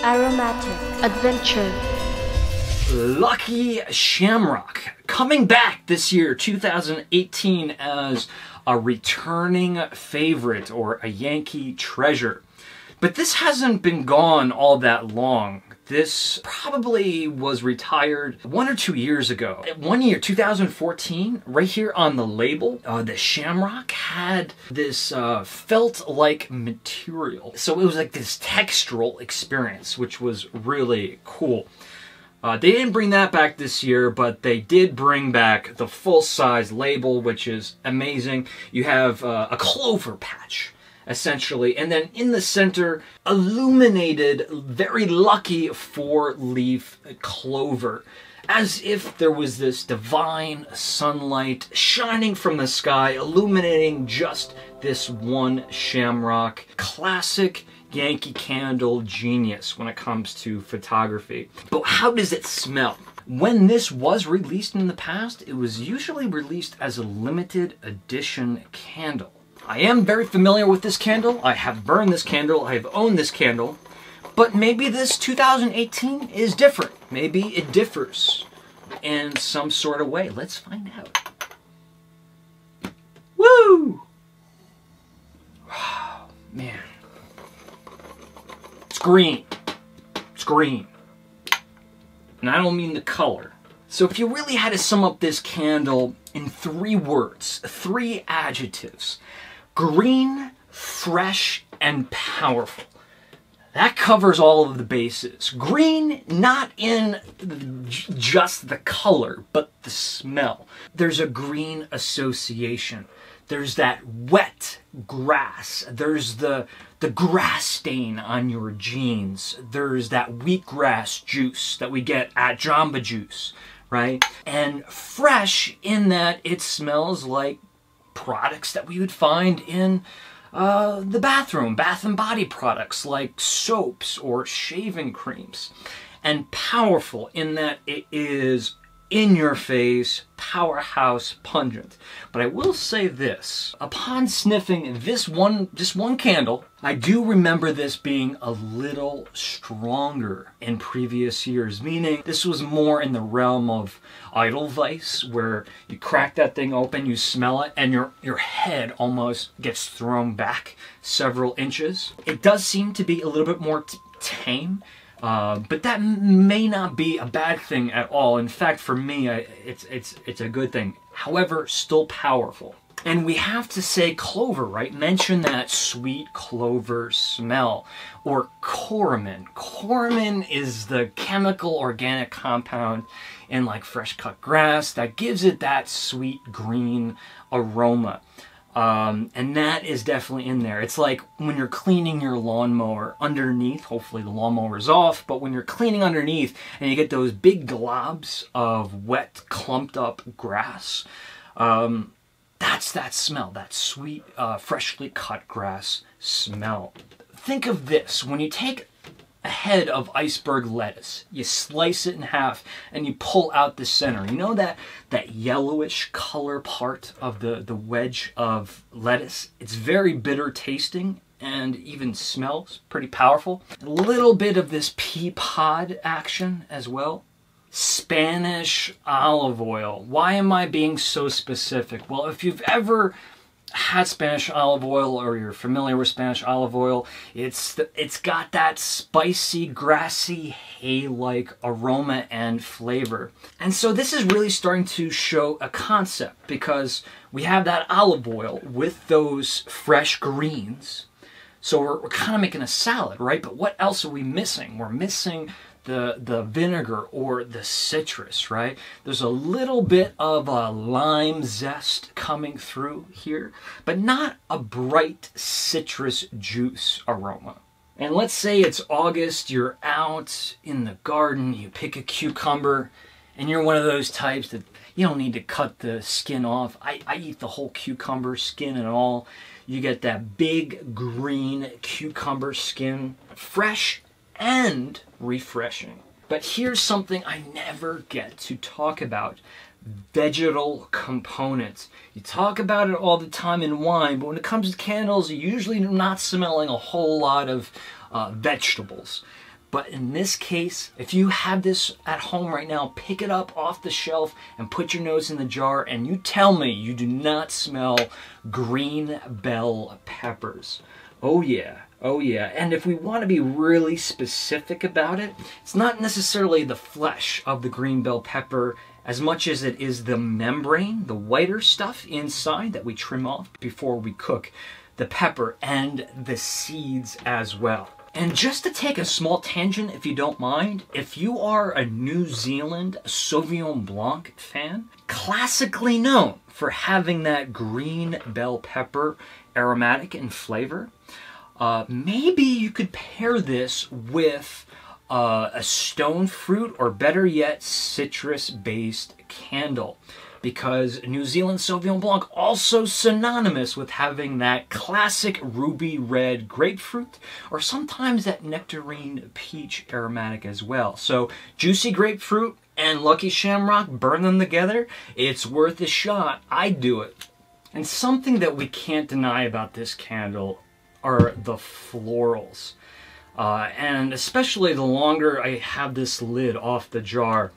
Aromatic adventure. Lucky Shamrock coming back this year, 2018, as a returning favorite or a Yankee treasure. But this hasn't been gone all that long. This probably was retired 1 or 2 years ago. 1 year, 2014, right here on the label, the Shamrock had this felt-like material. So it was like this textural experience, which was really cool. They didn't bring that back this year, but they did bring back the full-size label, which is amazing. You have a clover patch, essentially, and then in the center, illuminated, very lucky 4-leaf clover, as if there was this divine sunlight shining from the sky, illuminating just this one shamrock. Classic Yankee Candle genius when it comes to photography. But how does it smell? When this was released in the past, it was usually released as a limited edition candle. I am very familiar with this candle. I have burned this candle. I have owned this candle. But maybe this 2018 is different. Maybe it differs in some sort of way. Let's find out. Woo! Wow, man. It's green. It's green. And I don't mean the color. So if you really had to sum up this candle in 3 words, 3 adjectives: green, fresh, and powerful. That covers all of the bases. Green, not in just the color, but the smell. There's a green association. There's that wet grass. There's the grass stain on your jeans. There's that wheatgrass juice that we get at Jamba Juice, right? And fresh in that it smells like products that we would find in the bathroom, bath and body products like soaps or shaving creams. And powerful in that it is in your face, powerhouse pungent. But I will say this, upon sniffing just one candle, I do remember this being a little stronger in previous years, meaning this was more in the realm of Edelweiss, where you crack that thing open, you smell it, and your head almost gets thrown back several inches. It does seem to be a little bit more tame. But that may not be a bad thing at all. In fact, for me, it's a good thing. However, still powerful. And we have to say clover, right? Mention that sweet clover smell. Or coramin. Coramin is the chemical organic compound in like fresh cut grass that gives it that sweet green aroma. And that is definitely in there. It's like when you're cleaning your lawnmower underneath, hopefully the lawnmower is off, but when you're cleaning underneath and you get those big globs of wet, clumped up grass, that's that smell, that sweet, freshly cut grass smell. Think of this, when you take a head of iceberg lettuce, you slice it in half and you pull out the center. You know that yellowish color part of the wedge of lettuce? It's very bitter tasting and even smells pretty powerful. A little bit of this pea pod action as well. Spanish olive oil. Why am I being so specific? Well, if you've ever had Spanish olive oil, or you're familiar with Spanish olive oil, it's got that spicy, grassy, hay-like aroma and flavor. And so this is really starting to show a concept, because we have that olive oil with those fresh greens. So we're kind of making a salad, right? But what else are we missing? We're missing the vinegar or the citrus, right? There's a little bit of a lime zest coming through here, but not a bright citrus juice aroma. And let's say it's August, you're out in the garden, you pick a cucumber, and you're one of those types that you don't need to cut the skin off. I eat the whole cucumber, skin and all. You get that big green cucumber skin, fresh and refreshing. But here's something I never get to talk about. vegetal components. You talk about it all the time in wine, but when it comes to candles, you're usually not smelling a whole lot of vegetables. But in this case, if you have this at home right now, pick it up off the shelf and put your nose in the jar, and you tell me you do not smell green bell peppers. Oh yeah. Oh yeah, and if we want to be really specific about it, it's not necessarily the flesh of the green bell pepper as much as it is the membrane, the whiter stuff inside that we trim off before we cook the pepper, and the seeds as well. And just to take a small tangent, if you don't mind, if you are a New Zealand Sauvignon Blanc fan, classically known for having that green bell pepper aromatic in flavor, maybe you could pair this with a stone fruit, or better yet, citrus-based candle. Because New Zealand Sauvignon Blanc also synonymous with having that classic ruby red grapefruit, or sometimes that nectarine peach aromatic as well. So juicy grapefruit and Lucky Shamrock, burn them together, it's worth a shot. I'd do it. And something that we can't deny about this candle are the florals. And especially the longer I have this lid off the jar,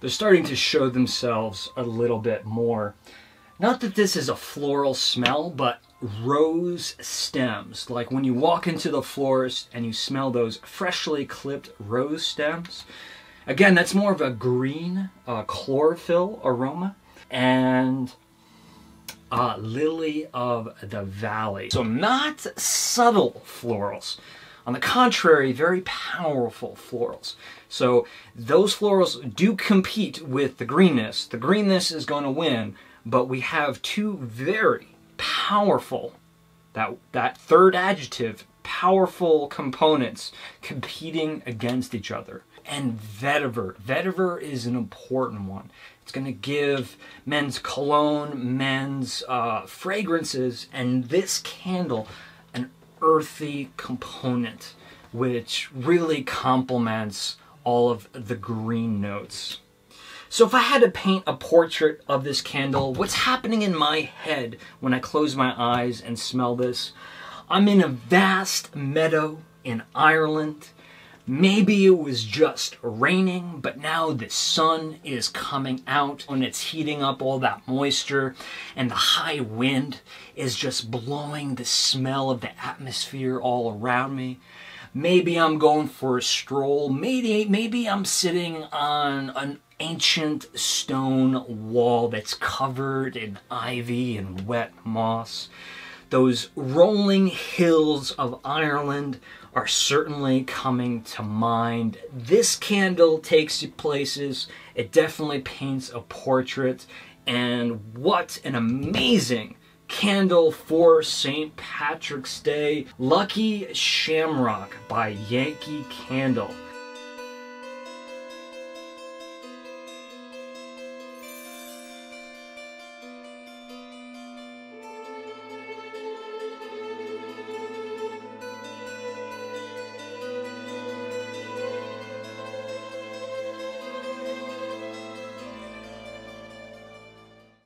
they're starting to show themselves a little bit more. Not that this is a floral smell, but rose stems. Like when you walk into the florist and you smell those freshly clipped rose stems. Again, that's more of a green chlorophyll aroma. And lily of the valley. So not subtle florals. On the contrary, very powerful florals. So those florals do compete with the greenness. The greenness is going to win, but we have two very powerful, that third adjective, powerful components competing against each other. And vetiver. Vetiver is an important one. It's going to give men's cologne, men's fragrances, and this candle an earthy component, which really complements all of the green notes. So if I had to paint a portrait of this candle, what's happening in my head when I close my eyes and smell this? I'm in a vast meadow in Ireland. Maybe it was just raining, but now the sun is coming out and it's heating up all that moisture, and the high wind is just blowing the smell of the atmosphere all around me. Maybe I'm going for a stroll. Maybe I'm sitting on an ancient stone wall that's covered in ivy and wet moss. Those rolling hills of Ireland are certainly coming to mind. This candle takes you places. It definitely paints a portrait. And what an amazing candle for St. Patrick's Day. Lucky Shamrock by Yankee Candle.